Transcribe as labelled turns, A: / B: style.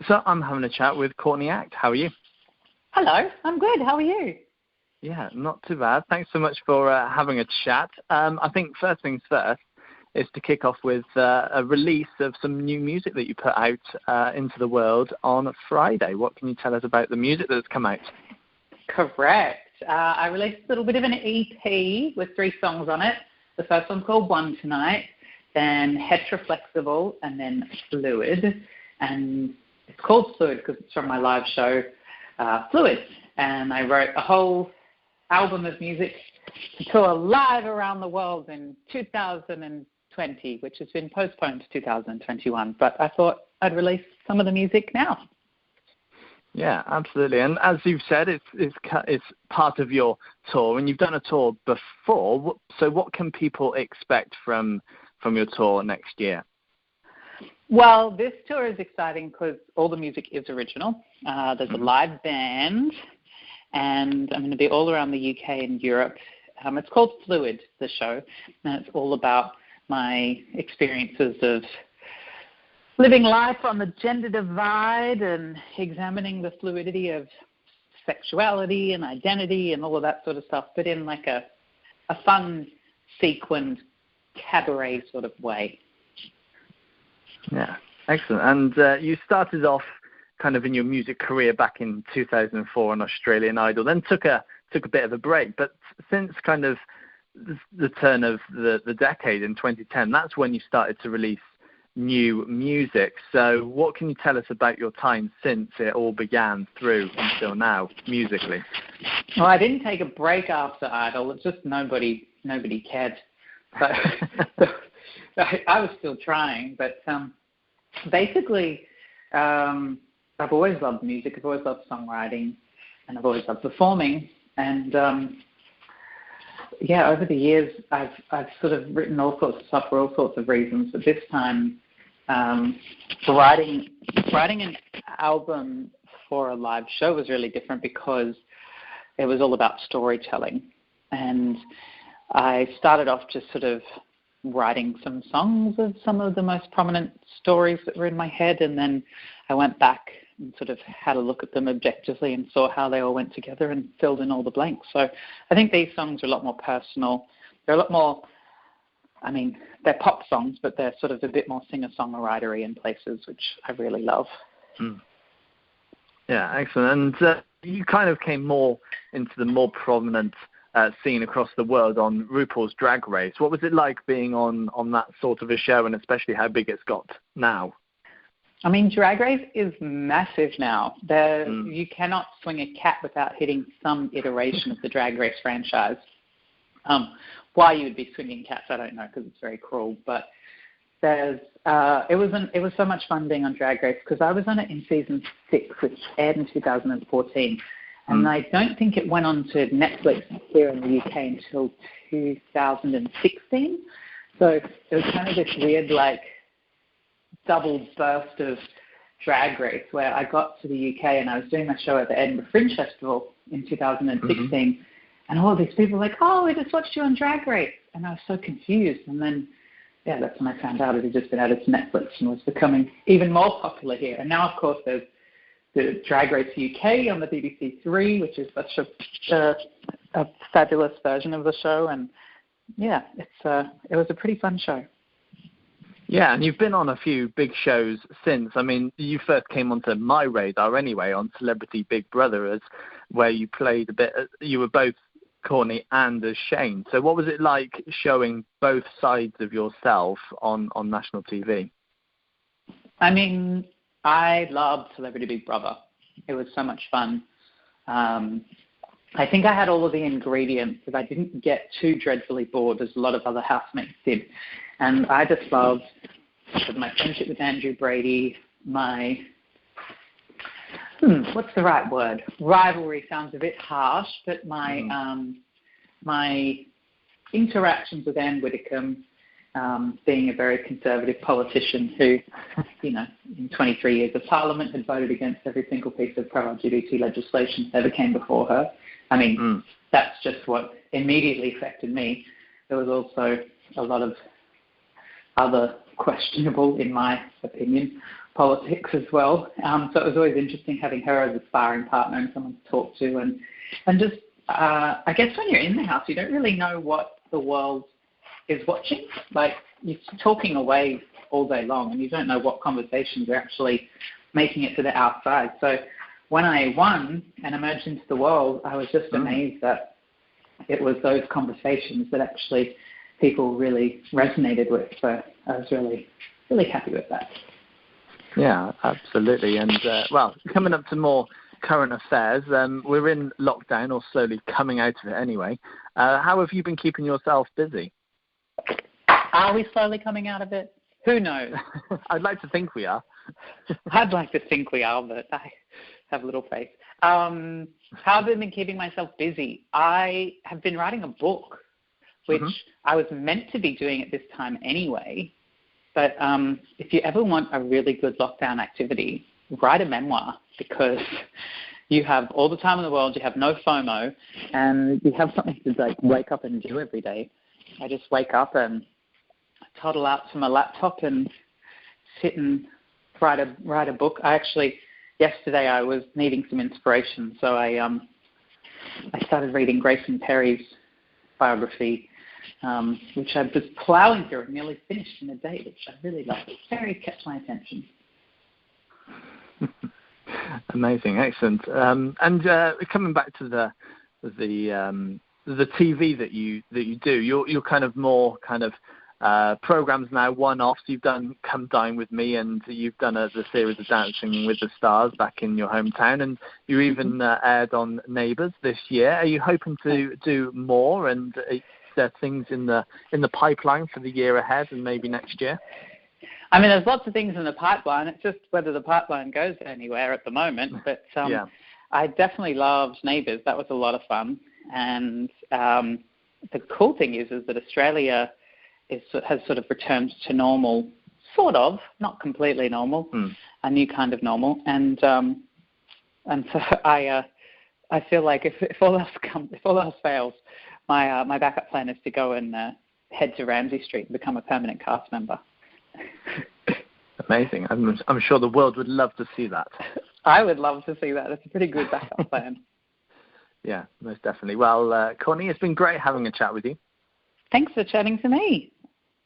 A: So I'm having a chat with Courtney Act. How are you?
B: Hello, I'm good. How are you?
A: Yeah, not too bad. Thanks so much for having a chat. I think first things first is to kick off with a release of some new music that you put out into the world on Friday. What can you tell us about the music that's come out?
B: Correct. I released a little bit of an EP with 3 songs on it. The first one's called One Tonight, then Heteroflexible, and then Fluid. And it's called Fluid because it's from my live show, Fluid. And I wrote a whole album of music to tour live around the world in 2020, which has been postponed to 2021. But I thought I'd release some of the music now.
A: Yeah, absolutely. And as you've said, it's part of your tour, and you've done a tour before. So what can people expect from your tour next year?
B: Well, this tour is exciting because all the music is original. There's a live band, and I'm going to be all around the UK and Europe. It's called Fluid, the show, and it's all about my experiences of living life on the gender divide and examining the fluidity of sexuality and identity and all of that sort of stuff, but in like a fun, sequined, cabaret sort of way.
A: Yeah, excellent. And you started off kind of in your music career back in 2004 on Australian Idol, then took a bit of a break. But since kind of the turn of the decade in 2010, that's when you started to release new music. So what can you tell us about your time since it all began through until now, musically?
B: Well, I didn't take a break after Idol. It's just nobody cared. So I was still trying, but basically I've always loved music. I've always loved songwriting, and I've always loved performing. And over the years I've sort of written all sorts of stuff for all sorts of reasons. But this time, writing an album for a live show was really different because it was all about storytelling. And I started off just sort of writing some songs of some of the most prominent stories that were in my head, and then I went back and sort of had a look at them objectively and saw how they all went together and filled in all the blanks. So I think these songs are a lot more personal. They're a lot more, they're pop songs, but they're sort of a bit more singer-songwritery in places, which I really love.
A: Yeah, excellent. And you kind of came more into the more prominent scene across the world on RuPaul's Drag Race. What was it like being on that sort of a show, and especially how big it's got now?
B: Drag Race is massive now. You cannot swing a cat without hitting some iteration of the Drag Race franchise. Why you would be swinging cats, I don't know, because it's very cruel. But it was so much fun being on Drag Race because I was on it in season 6, which aired in 2014. And I don't think it went on to Netflix here in the UK until 2016. So it was kind of this weird, double burst of Drag Race where I got to the UK and I was doing my show at the Edinburgh Fringe Festival in 2016. And all these people were like, oh, we just watched you on Drag Race. And I was so confused. And then, that's when I found out it had just been added to Netflix and was becoming even more popular here. And now, of course, there's the Drag Race UK on the BBC 3, which is such a fabulous version of the show. And, it was a pretty fun show.
A: Yeah, and you've been on a few big shows since. You first came onto my radar anyway on Celebrity Big Brother, where you played a bit. You were both Courtney and as Shane. So what was it like showing both sides of yourself on national TV?
B: I loved Celebrity Big Brother. It was so much fun. I think I had all of the ingredients because I didn't get too dreadfully bored as a lot of other housemates did. And I just loved my friendship with Andrew Brady, my, what's the right word? Rivalry sounds a bit harsh, but my interactions with Anne Widdecombe, being a very conservative politician who, in 23 years of Parliament had voted against every single piece of pro-LGBT legislation that ever came before her. That's just what immediately affected me. There was also a lot of other questionable, in my opinion, politics as well. So it was always interesting having her as a sparring partner and someone to talk to. And just, I guess when you're in the house, you don't really know what the world is watching. Like, you're talking away all day long and you don't know what conversations are actually making it to the outside. So when I won and emerged into the world, I was just amazed that it was those conversations that actually people really resonated with. So I was really, really happy with that.
A: Yeah, absolutely. And, well, coming up to more current affairs, we're in lockdown or slowly coming out of it anyway. How have you been keeping yourself busy?
B: Are we slowly coming out of it? Who knows?
A: I'd like to think we are.
B: I'd like to think we are, but I have little faith. How have I been keeping myself busy? I have been writing a book, which I was meant to be doing at this time anyway. But if you ever want a really good lockdown activity, write a memoir, because you have all the time in the world, you have no FOMO, and you have something to like wake up and do every day. I just wake up and toddle out to my laptop and sit and write a book. Yesterday I was needing some inspiration, so I started reading Grayson Perry's biography, which I was plowing through and nearly finished in a day, which I really loved. Perry kept my attention.
A: Amazing, excellent. And coming back to the TV that you do, you're kind of more kind of programs now, one-offs. You've done Come Dine With Me, and you've done the series of Dancing with the Stars back in your hometown, and you even aired on Neighbours this year. Are you hoping to do more, and is there things in the pipeline for the year ahead and maybe next year?
B: I mean, there's lots of things in the pipeline. It's just whether the pipeline goes anywhere at the moment. But I definitely loved Neighbours. That was a lot of fun. And the cool thing is that Australia has sort of returned to normal, sort of, not completely normal, a new kind of normal. And so I feel like if all else fails, my backup plan is to go and head to Ramsay Street and become a permanent cast member.
A: Amazing. I'm sure the world would love to see that.
B: I would love to see that. It's a pretty good backup plan.
A: Yeah, most definitely. Well, Courtney, it's been great having a chat with you.
B: Thanks for chatting to me.